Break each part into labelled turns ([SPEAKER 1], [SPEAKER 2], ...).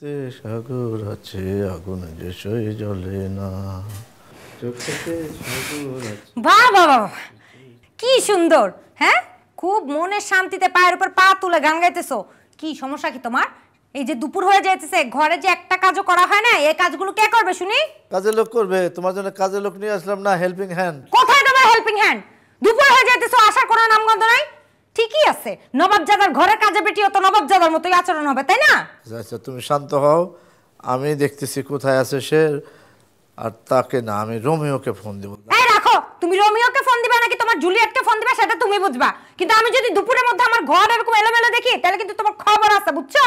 [SPEAKER 1] তে সাগর আছে আগুন যে সই জ্বলে না চোখেতে সাগর আছে।
[SPEAKER 2] বাহ বাহ বাহ, কি সুন্দর। হ্যাঁ, খুব মনের শান্তিতে পায়ের উপর পা তুলে গান গাইতেছো। কি সমস্যা কি তোমার? এই যে দুপুর হয়ে যাইতেছে, ঘরে যে একটা কাজও করা হয় না, এই কাজগুলো কে করবে শুনি?
[SPEAKER 1] কাজের লোক করবে, তোমার জন্য কাজের লোক নিয়ে আসলাম না, হেল্পিং হ্যান্ড।
[SPEAKER 2] কোথায় তোমার হেল্পিং হ্যান্ড? দুপুর হয়ে যাইতেছো, আসার কোনো নামগন্ধ নাই। ঠিকই আছে, নবাবজাদার ঘরের কাজে বেটিও তো নবাবজাদার মতোই আচরণ হবে, তাই না?
[SPEAKER 1] আচ্ছা তুমি শান্ত হও, আমি দেখতেছি কোথায় আছে সে। আর তাকে না, আমি রোমিওকে ফোন দেবো।
[SPEAKER 2] এই রাখো, তুমি রোমিওকে ফোন দিবে নাকি তোমার জুলিয়েটকে ফোন দিবে সেটা তুমি বুঝবা, কিন্তু আমি যদি দুপুরের মধ্যে আমার ঘর এরকম এলোমেলো দেখি তাহলে কিন্তু তোমার খবর আছে, বুঝছো?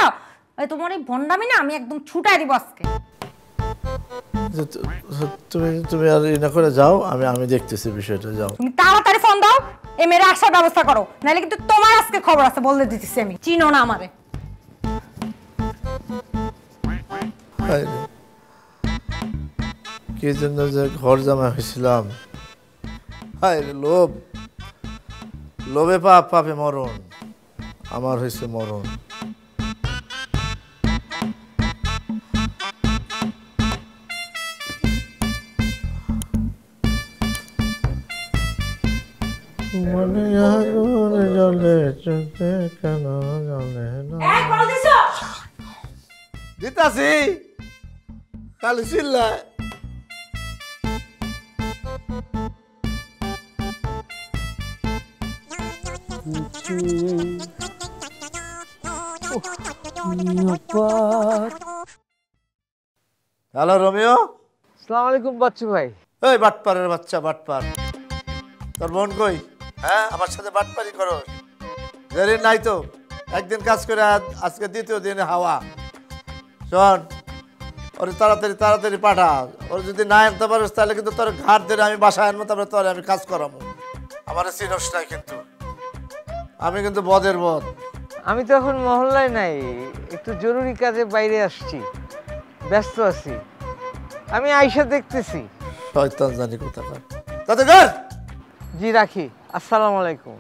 [SPEAKER 2] এই তোমার এই ভন্ডামি না আমি একদম ছুটাই দিব আজকে।
[SPEAKER 1] তুমি তুমি আর ই না করে যাও, আমি দেখতেছি বিষয়টা, যাও।
[SPEAKER 2] তুমি তাড়াতাড়ি ফোন দাও, এই মেয়ের আসার ব্যবস্থা করো, নাহলে কিন্তু তোমার আজকে খবর আছে বলে দিতেছি আমি। চিনো না আমারে।
[SPEAKER 1] কি জন্য যে ঘর জামা হয়েছিলাম, হায় রে লোভ, লোভে পাপ, পাপে মরণ, আমার হয়েছে মরণ। মনে আগুন জ্বলে চোখে কেন জ্বলে না। দিতাছি কালি চিল্লা। Hello Romeo.
[SPEAKER 3] আসসালামু আলাইকুম বাচ্চু ভাই।
[SPEAKER 1] এই বাটপারের বাচ্চা, বাটপার, তোর বোন কই? হ্যাঁ, আমার সাথে বাটপারি করো? দেরি নাই তো, একদিন কাজ করে আজকে দ্বিতীয় দিনে হাওয়া। শোন, ওরে তাড়াতাড়ি তাড়াতাড়ি পাঠা। ওর যদি না আনতে পারিস তাহলে কিন্তু তোর ঘাট ধরে আমি বাসায় আনবো, তারপরে তোর আমি কাজ করাবো। আমার চিনস নাই কিন্তু, আমি কিন্তু বদের বদ।
[SPEAKER 3] আমি তো এখন মহল্লায় নাই, একটু জরুরি কাজে বাইরে আসছি, ব্যস্ত আছি। আমি আয়শা দেখতেছি।
[SPEAKER 1] শয়তান জানি কোথাকার। তাতে ঘর
[SPEAKER 3] জি রাখি। আসসালামু আলাইকুম।